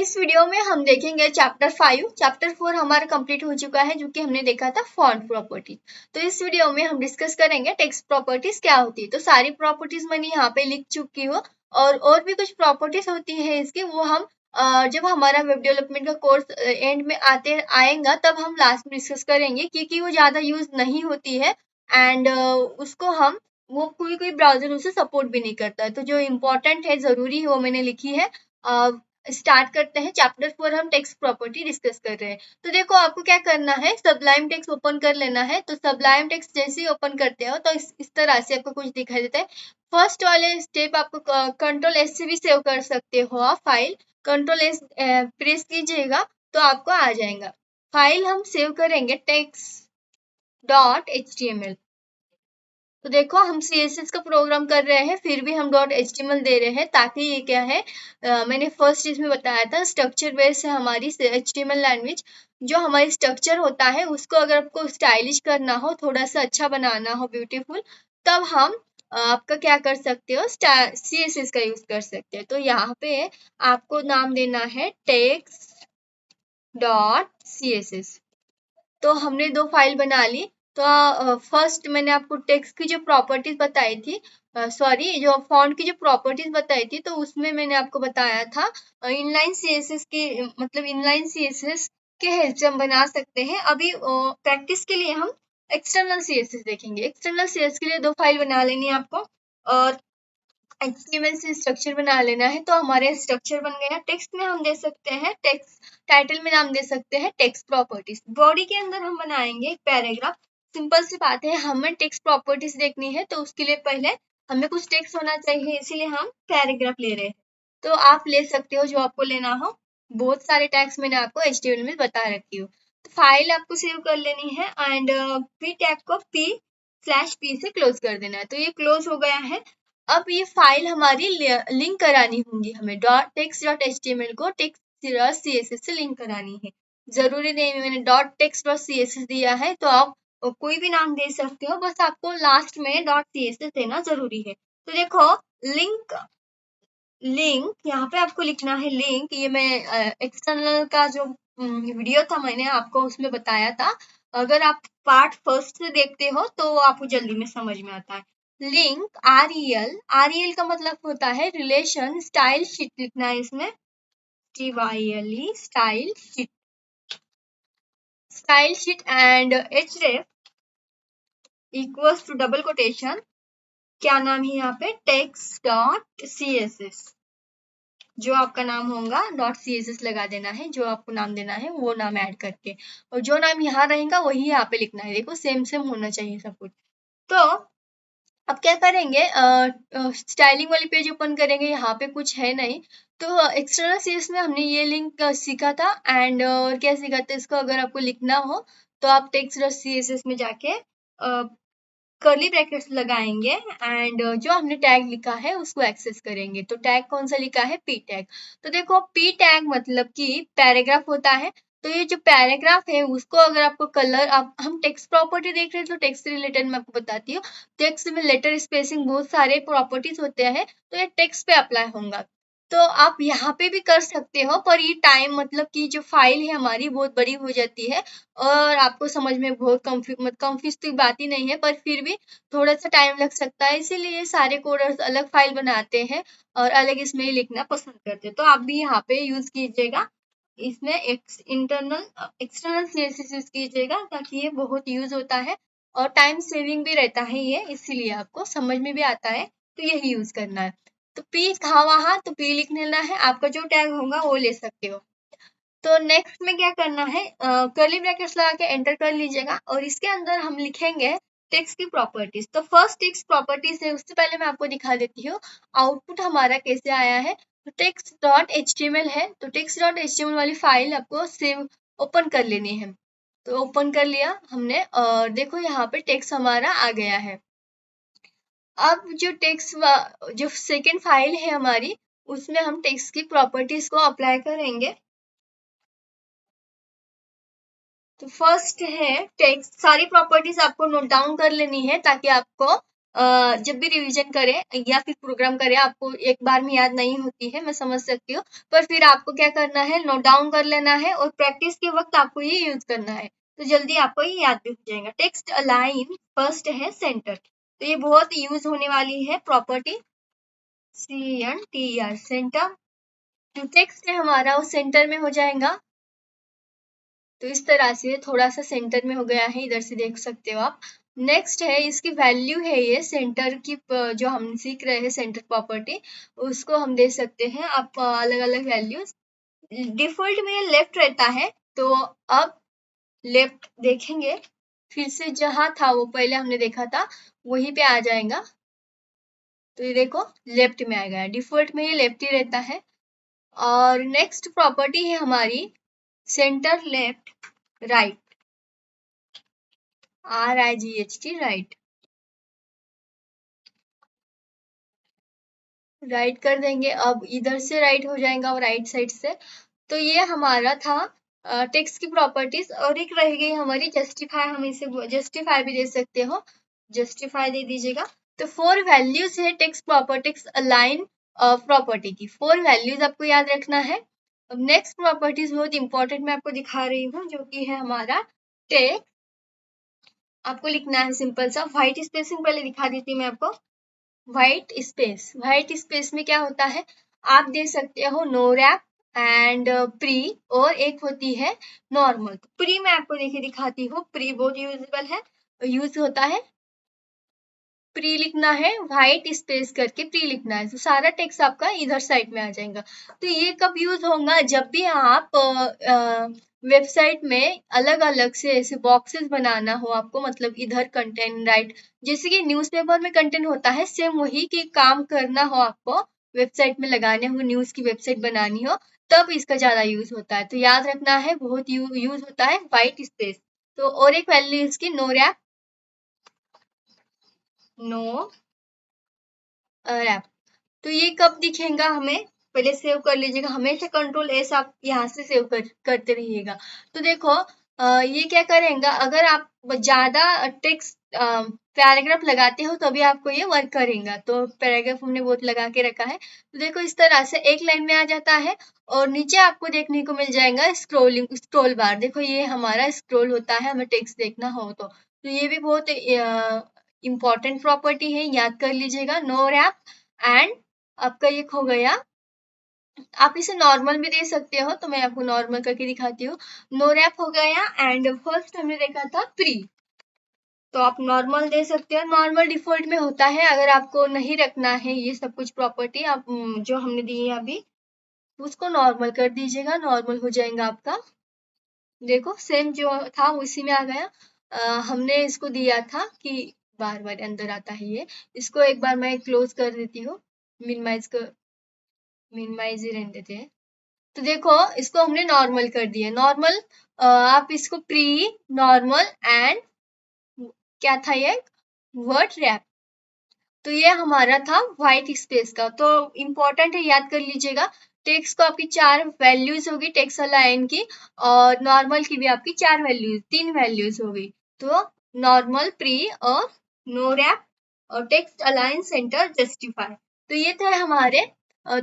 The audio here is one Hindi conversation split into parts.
इस वीडियो में हम देखेंगे चैप्टर 5। चैप्टर 4 हमारा कंप्लीट हो चुका है, जो कि हमने देखा था फॉन्ट प्रॉपर्टीज। तो इस वीडियो में हम डिस्कस करेंगे टेक्स्ट प्रॉपर्टीज क्या होती है। तो सारी प्रॉपर्टीज मैंने यहाँ पे लिख चुकी हूँ और भी कुछ प्रॉपर्टीज होती है इसकी, वो हम जब हमारा वेब डेवलपमेंट का कोर्स एंड में आएगा तब हम लास्ट में डिस्कस करेंगे, क्योंकि वो ज्यादा यूज नहीं होती है एंड उसको हम वो कोई ब्राउजर उसे सपोर्ट भी नहीं करता है। तो जो इम्पोर्टेंट है, जरूरी है, वो मैंने लिखी है। स्टार्ट करते हैं। चैप्टर 4 हम टेक्स्ट प्रॉपर्टी डिस्कस कर रहे हैं। तो देखो, आपको क्या करना है, सबलाइम टेक्स्ट ओपन कर लेना है। तो सबलाइम टेक्स्ट जैसे ही ओपन करते हो तो इस तरह से आपको कुछ दिखाई देता है। फर्स्ट वाले स्टेप आपको कंट्रोल एस से भी सेव कर सकते हो आप फाइल। कंट्रोल एस प्रेस कीजिएगा तो आपको आ जाएगा। फाइल हम सेव करेंगे text.html। तो देखो, हम CSS का प्रोग्राम कर रहे हैं, फिर भी हम .html दे रहे हैं, ताकि ये क्या है, मैंने फर्स्ट इसमें बताया था, स्ट्रक्चर बेस है हमारी HTML लैंग्वेज। जो हमारी स्ट्रक्चर होता है उसको अगर आपको स्टाइलिश करना हो, थोड़ा सा अच्छा बनाना हो, ब्यूटीफुल, तब हम आपका क्या कर सकते हो, CSS का यूज कर सकते हैं। तो यहाँ पे आपको नाम देना है text.css। तो हमने दो फाइल बना ली। तो फर्स्ट मैंने आपको टेक्स्ट की जो प्रॉपर्टीज बताई थी, जो फॉन्ट की जो प्रॉपर्टीज बताई थी, तो उसमें मैंने आपको बताया था इनलाइन सीएसएस की, मतलब इनलाइन सीएसएस के हेल्प से हम बना सकते हैं। अभी प्रैक्टिस के लिए हम एक्सटर्नल सीएसएस देखेंगे। एक्सटर्नल सीएसएस के लिए दो फाइल बना लेनी है आपको, और HTML से स्ट्रक्चर बना लेना है। तो हमारे स्ट्रक्चर बन गया। टेक्स्ट में हम दे सकते हैं टेक्स्ट, टाइटल में नाम दे सकते हैं टेक्स्ट प्रॉपर्टीज। बॉडी के अंदर हम बनाएंगे एक पैराग्राफ। सिंपल सी बात है, हमें टेक्स्ट प्रॉपर्टीज देखनी है, तो उसके लिए पहले हमें कुछ टेक्स्ट होना चाहिए, इसीलिए हम पैराग्राफ ले रहे हैं। तो आप ले सकते हो जो आपको लेना हो। बहुत सारे टैग्स मैंने आपको HTML में बता रखी हूँ। तो फाइल आपको सेव कर लेनी है एंड पी टैग को p/p से क्लोज कर देना है। तो ये क्लोज हो गया है। अब ये फाइल हमारी लिंक करानी होंगी हमें। text.html को text.css से लिंक करानी है। जरूरी नहीं मैंने .text.css दिया है, तो आप कोई भी नाम दे सकते हो, बस आपको लास्ट में .css देना जरूरी है। तो देखो, लिंक यहाँ पे आपको लिखना है लिंक। ये मैं एक्सटर्नल का जो वीडियो था मैंने आपको उसमें बताया था। अगर आप पार्ट फर्स्ट से देखते हो तो आपको जल्दी में समझ में आता है। लिंक REL का मतलब होता है रिलेशन। स्टाइल शीट लिखना है इसमें, TYLE style sheet and href equals to double quotation, क्या नाम है यहाँ पे, text.css। जो आपका नाम होगा .css लगा देना है, जो आपको नाम देना है वो नाम ऐड करके, और जो नाम यहाँ रहेगा वही यहाँ पे लिखना है। देखो, सेम होना चाहिए सब कुछ। तो अब क्या करेंगे, स्टाइलिंग वाली पेज ओपन करेंगे। यहाँ पे कुछ है नहीं। तो एक्सटर्नल सीएस में हमने ये लिंक सीखा था एंड और क्या सीखा था, इसको अगर आपको लिखना हो तो आप text.css में जाके कर्ली ब्रैकेट्स लगाएंगे एंड जो हमने टैग लिखा है उसको एक्सेस करेंगे। तो टैग कौन सा लिखा है, p टैग। तो देखो, p टैग मतलब कि पैराग्राफ होता है। तो ये जो पैराग्राफ है उसको अगर आपको कलर, हम टेक्स्ट प्रॉपर्टी देख रहे हैं, तो टेक्स्ट से रिलेटेड मैं आपको बताती हूँ। टेक्स्ट में लेटर स्पेसिंग बहुत सारे प्रॉपर्टीज होते हैं, तो ये टेक्स्ट पे अप्लाई होगा। तो आप यहाँ पे भी कर सकते हो, पर ये टाइम, मतलब कि जो फाइल है हमारी बहुत बड़ी हो जाती है और आपको समझ में बहुत कंफ्यूज तो बात ही नहीं है, पर फिर भी थोड़ा सा टाइम लग सकता है। इसीलिए सारे कोडर्स अलग फाइल बनाते हैं और अलग इसमें ही लिखना पसंद करते हैं। तो आप भी यहाँ पे यूज कीजिएगा, इसमें एक्सटर्नल CSS कीजिएगा, ताकि ये बहुत यूज होता है और टाइम सेविंग भी रहता है ये, इसीलिए आपको समझ में भी आता है, तो यही यूज करना है। तो p था वहां, तो p लिख लेना है। आपका जो टैग होगा वो ले सकते हो। तो नेक्स्ट में क्या करना है, कर्ली ब्रैकेट्स लगा के एंटर कर लीजिएगा और इसके अंदर हम लिखेंगे टेक्स्ट की प्रॉपर्टीज। तो फर्स्ट टेक्स्ट प्रॉपर्टीज है, उससे पहले मैं आपको दिखा देती हूँ आउटपुट हमारा कैसे आया है। तो text.html है, तो text.html वाली फाइल आपको सेव ओपन कर लेनी है। तो ओपन कर लिया हमने और देखो यहाँ पे टेक्स्ट हमारा आ गया है। अब जो सेकेंड फाइल है हमारी, उसमें हम टेक्स्ट की प्रॉपर्टीज को अप्लाई करेंगे। तो फर्स्ट है टेक्स्ट। सारी प्रॉपर्टीज आपको नोट डाउन कर लेनी है, ताकि आपको जब भी रिवीजन करें या फिर प्रोग्राम करें, आपको एक बार में याद नहीं होती है, मैं समझ सकती हूँ, पर फिर आपको क्या करना है, नोट डाउन कर लेना है और प्रैक्टिस के वक्त आपको ये यूज करना है, तो जल्दी आपको ये याद भी हो जाएगा। टेक्स्ट अलाइन फर्स्ट है सेंटर, तो ये बहुत यूज होने वाली है प्रॉपर्टी, CNTR सेंटर। टेक्स्ट है हमारा वो सेंटर में हो जाएगा, तो इस तरह से थोड़ा सा सेंटर में हो गया है, इधर से देख सकते हो आप। नेक्स्ट है इसकी वैल्यू है, ये सेंटर की जो हम सीख रहे हैं सेंटर प्रॉपर्टी, उसको हम दे सकते हैं आप अलग अलग वैल्यूज। डिफॉल्ट में लेफ्ट रहता है, तो अब लेफ्ट देखेंगे, फिर से जहां था वो पहले हमने देखा था वहीं पे आ जाएगा, तो ये देखो लेफ्ट में आ गया, डिफॉल्ट में ये लेफ्ट ही रहता है। और नेक्स्ट प्रॉपर्टी है हमारी centre left right, RIGHT right, right कर देंगे, अब इधर से राइट हो जाएगा और राइट साइड से। तो ये हमारा था टेक्स्ट की प्रॉपर्टीज। और एक रह गई हमारी जस्टिफाई, हम इसे जस्टिफाई भी दे सकते हो, जस्टिफाई दे दीजिएगा। तो 4 वैल्यूज है टेक्स्ट प्रॉपर्टीज अलाइन प्रॉपर्टी की, 4 वैल्यूज आपको याद रखना है। अब नेक्स्ट प्रॉपर्टीज बहुत इंपॉर्टेंट मैं आपको दिखा रही हूँ, जो कि है हमारा टेक्स्ट। आपको लिखना है सिंपल सा, व्हाइट स्पेसिंग पहले दिखा देती हूँ मैं आपको। व्हाइट स्पेस, व्हाइट स्पेस में क्या होता है, आप दे सकते हो नो रैप एंड प्री, और एक होती है नॉर्मल। प्री मैं आपको देखिए दिखाती हूँ, प्री बहुत यूजेबल है, यूज होता है। प्री लिखना है, व्हाइट स्पेस करके प्री लिखना है, तो सारा टेक्स्ट आपका इधर साइड में आ जाएगा। तो ये कब यूज होगा, जब भी आप वेबसाइट में अलग अलग से ऐसे बॉक्सेस बनाना हो आपको, मतलब इधर कंटेंट राइट, जैसे कि न्यूज़पेपर में कंटेंट होता है, सेम वही के काम करना हो आपको, वेबसाइट में लगाने हो, न्यूज की वेबसाइट बनानी हो, तब इसका ज्यादा यूज होता है। तो याद रखना है, बहुत यूज होता है व्हाइट स्पेस। तो और एक वैल्यू इसकी नो रैप, नो रैप। तो ये कब दिखेगा हमें, पहले सेव कर लीजिएगा, हमेशा कंट्रोल एस आप यहाँ से सेव करते रहिएगा। तो देखो ये क्या करेगा, अगर आप ज्यादा टेक्स्ट पैराग्राफ लगाते हो तभी आपको ये वर्क करेगा। तो पैराग्राफ हमने बहुत लगा के रखा है, तो देखो इस तरह से एक लाइन में आ जाता है, और नीचे आपको देखने को मिल जाएगा स्क्रोल बार, देखो ये हमारा स्क्रोल होता है, हमें टेक्स्ट देखना हो तो ये भी बहुत इंपॉर्टेंट प्रॉपर्टी है, याद कर लीजिएगा। नो रैप एंड आपका ये हो गया, आप इसे नॉर्मल भी दे सकते हो, तो मैं आपको नॉर्मल करके दिखाती हूँ। नो रैप हो गया एंड फर्स्ट हमने देखा था प्री, तो आप नॉर्मल दे सकते हो, नॉर्मल डिफॉल्ट में होता है। अगर आपको नहीं रखना है ये सब कुछ प्रॉपर्टी आप जो हमने दी है अभी, उसको नॉर्मल कर दीजिएगा, नॉर्मल हो जाएगा आपका। देखो सेम जो था उसी में आ गया। हमने इसको दिया था कि बार बार अंदर आता है ये, इसको एक बार मैं क्लोज कर देती हूँ, मिनिमाइज ही रहने देते हैं। तो देखो इसको हमने नॉर्मल कर दिया, नॉर्मल। आप इसको प्री नॉर्मल एंड क्या था ये, वर्ड रैप, तो ये हमारा था व्हाइट स्पेस का। तो इम्पोर्टेंट है, याद कर लीजिएगा। टेक्स्ट को आपकी 4 वैल्यूज होगी टेक्स्ट अलाइन की, और नॉर्मल की भी आपकी 4 वैल्यूज, 3 वैल्यूज होगी। तो नॉर्मल, प्री और नो रैप और टेक्स्ट अलाइन, सेंटर, जस्टिफाई। तो ये थे हमारे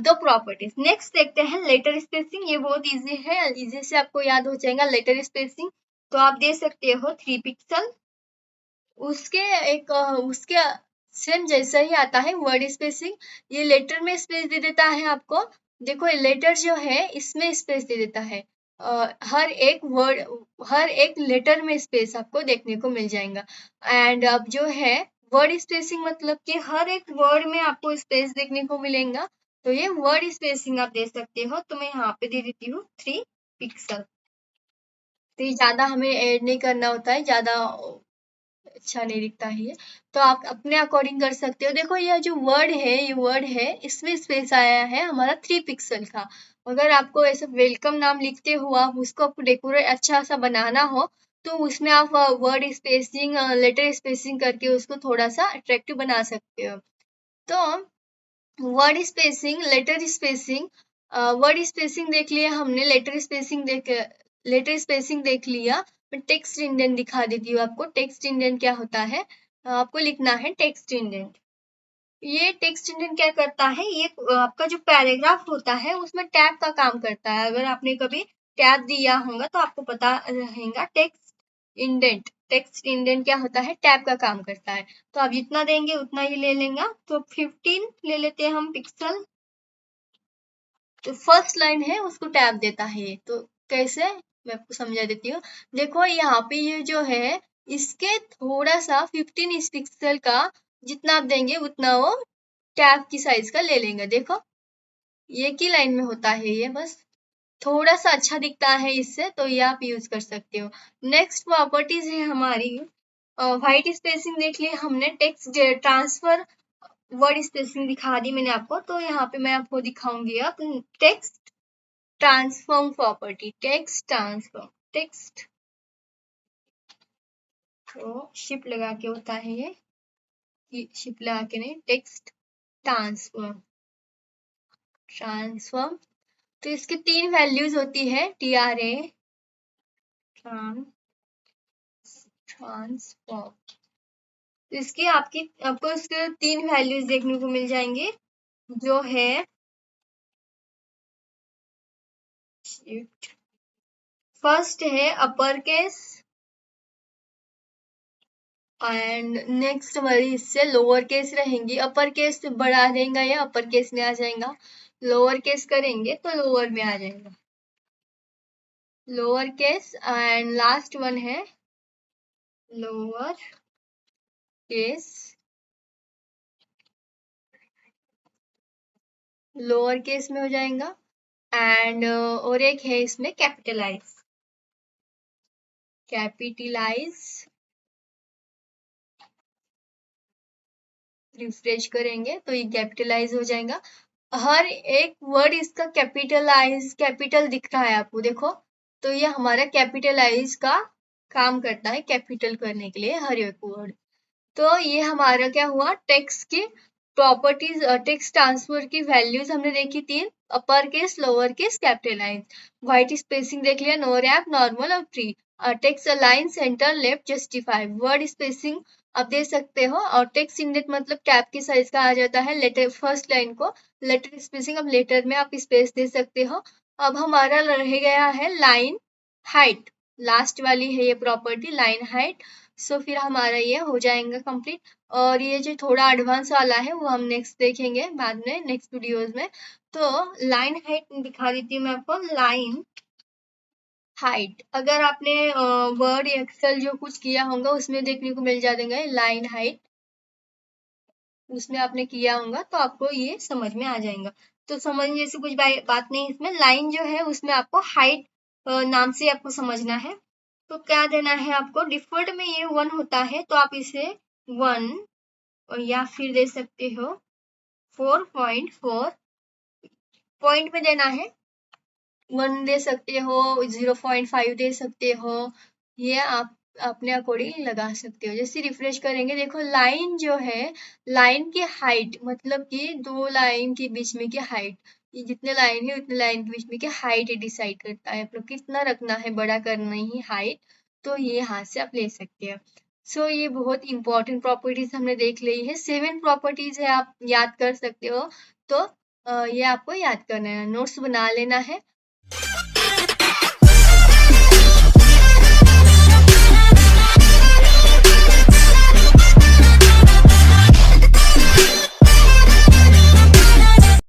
2 प्रॉपर्टीज। नेक्स्ट देखते हैं लेटर स्पेसिंग, ये बहुत इजी है, इजी से आपको याद हो जाएगा लेटर स्पेसिंग। तो आप दे सकते हो 3 पिक्सल, उसके सेम जैसा ही आता है वर्ड स्पेसिंग, ये लेटर में स्पेस दे देता है आपको। देखो लेटर जो है इसमें स्पेस दे देता है, हर एक वर्ड, हर एक लेटर में स्पेस आपको देखने को मिल जाएगा। एंड अब जो है वर्ड स्पेसिंग, मतलब कि हर एक वर्ड में आपको स्पेस देखने को मिलेगा, तो ये वर्ड स्पेसिंग आप दे सकते हो। तो मैं यहाँ पे दे देती हूँ 3 पिक्सल, तो ये ज्यादा हमें ऐड नहीं करना होता है, ज्यादा अच्छा नहीं दिखता है ये, तो आप अपने अकॉर्डिंग कर सकते हो। देखो ये जो वर्ड है, ये वर्ड है, इसमें स्पेस आया है हमारा 3 पिक्सल का। अगर आपको ऐसे वेलकम नाम लिखते हुआ उसको आपको डेकोरेट अच्छा सा बनाना हो, तो उसमें आप वर्ड स्पेसिंग, लेटर स्पेसिंग करके उसको थोड़ा सा अट्रैक्टिव बना सकते हो। तो word spacing, letter spacing, word spacing देख लिया हमने, लेटर स्पेसिंग देख लिया। मैं टेक्स्ट इंडेंट दिखा देती हूँ आपको। टेक्स्ट इंडेंट क्या होता है, आपको लिखना है टेक्स्ट इंडेंट। ये टेक्स्ट इंडेंट क्या करता है, ये आपका जो पैराग्राफ होता है उसमें टैब का काम करता है। अगर आपने कभी टैब दिया होगा तो आपको पता रहेगा टेक्स्ट इंडेंट। टेक्स्ट इंडेंट क्या होता है, टैब का काम करता है। तो आप जितना देंगे उतना ही ले लेंगे। तो 15 ले लेते हैं हम पिक्सल। तो फर्स्ट लाइन है उसको टैब देता है ये। तो कैसे, मैं आपको समझा देती हूँ। देखो यहाँ पे ये जो है इसके थोड़ा सा 15 इस पिक्सल का जितना आप देंगे उतना वो टैब की साइज का ले लेंगे। देखो ये की लाइन में होता है ये, बस थोड़ा सा अच्छा दिखता है इससे, तो ये आप यूज कर सकते हो। नेक्स्ट प्रॉपर्टीज है हमारी व्हाइट स्पेसिंग। देख लिया हमने। टेक्स्ट ट्रांसफर वर्ड स्पेसिंग दिखा दी मैंने आपको। तो यहाँ पे मैं आपको दिखाऊंगी अब text transform property. Text transform, text तो शिप लगा के होता है ये, शिप लगा के नहीं, टेक्स्ट ट्रांसफॉर्म। ट्रांसफॉर्म तो इसकी 3 वैल्यूज होती है, TRA ट्रांसफॉर्म। इसकी आपको इसके 3 वैल्यूज देखने को मिल जाएंगे, जो है फर्स्ट है अपर केस एंड नेक्स्ट हमारी इससे लोअर केस रहेंगी। अपर केस बढ़ा देंगे या अपर केस में आ जाएगा, लोअर केस करेंगे तो लोअर में आ जाएगा, lower case. And last one है लोअर केस, लोअर केस में हो जाएगा। एंड और एक है इसमें कैपिटलाइज, कैपिटलाइज। रिफ्रेश करेंगे तो ये कैपिटलाइज हो जाएगा। हर एक वर्ड इसका कैपिटलाइज, कैपिटल दिख रहा है आपको, देखो। तो ये हमारा कैपिटलाइज का काम करता है, कैपिटल करने के लिए हर एक वर्ड। तो ये हमारा क्या हुआ, टेक्स्ट की प्रॉपर्टीज, टेक्स्ट ट्रांसफर की वैल्यूज हमने देखी 3, upper case, lower case, capitalise. White spacing देख लिया, नो रैप, नॉर्मल और pre. Text align, centre, left, justify. Word spacing आप दे सकते हो। और टेक्स्ट इंडेंट मतलब टैब की साइज का आ जाता है। लेटर फर्स्ट लाइन को लेटर स्पेसिंग, अब लेटर में आप स्पेस दे सकते हो। अब हमारा रह गया है लाइन हाइट, लास्ट वाली है ये प्रॉपर्टी, लाइन हाइट। सो फिर हमारा ये हो जाएगा कंप्लीट। और ये जो थोड़ा एडवांस वाला है वो हम नेक्स्ट देखेंगे बाद में, नेक्स्ट वीडियोज में। तो लाइन हाइट दिखा देती हूँ मैं आपको। लाइन हाइट अगर आपने वर्ड एक्सेल जो कुछ किया होगा उसमें देखने को मिल जाएगा लाइन हाइट, उसमें आपने किया होगा तो आपको ये समझ में आ जाएगा। तो समझने जैसे कुछ बात नहीं इसमें। लाइन जो है उसमें आपको हाइट नाम से आपको समझना है। तो क्या देना है आपको, डिफॉल्ट में ये 1 होता है तो आप इसे 1 या फिर दे सकते हो 4.4 पॉइंट में देना है। 1 दे सकते हो, 0.5 दे सकते हो, ये आप अपने अकॉर्डिंग लगा सकते हो। जैसे रिफ्रेश करेंगे, देखो लाइन जो है, लाइन की हाइट मतलब कि 2 लाइन के बीच में की हाइट, ये जितने लाइन है उतने लाइन के बीच में की हाइट डिसाइड करता है आपको कितना रखना है, बड़ा करना ही हाइट। तो ये यहाँ से आप ले सकते हो। सो ये बहुत इंपॉर्टेंट प्रॉपर्टीज हमने देख ली है। 7 प्रॉपर्टीज है, आप याद कर सकते हो। तो ये आपको याद करना है, नोट्स बना लेना है।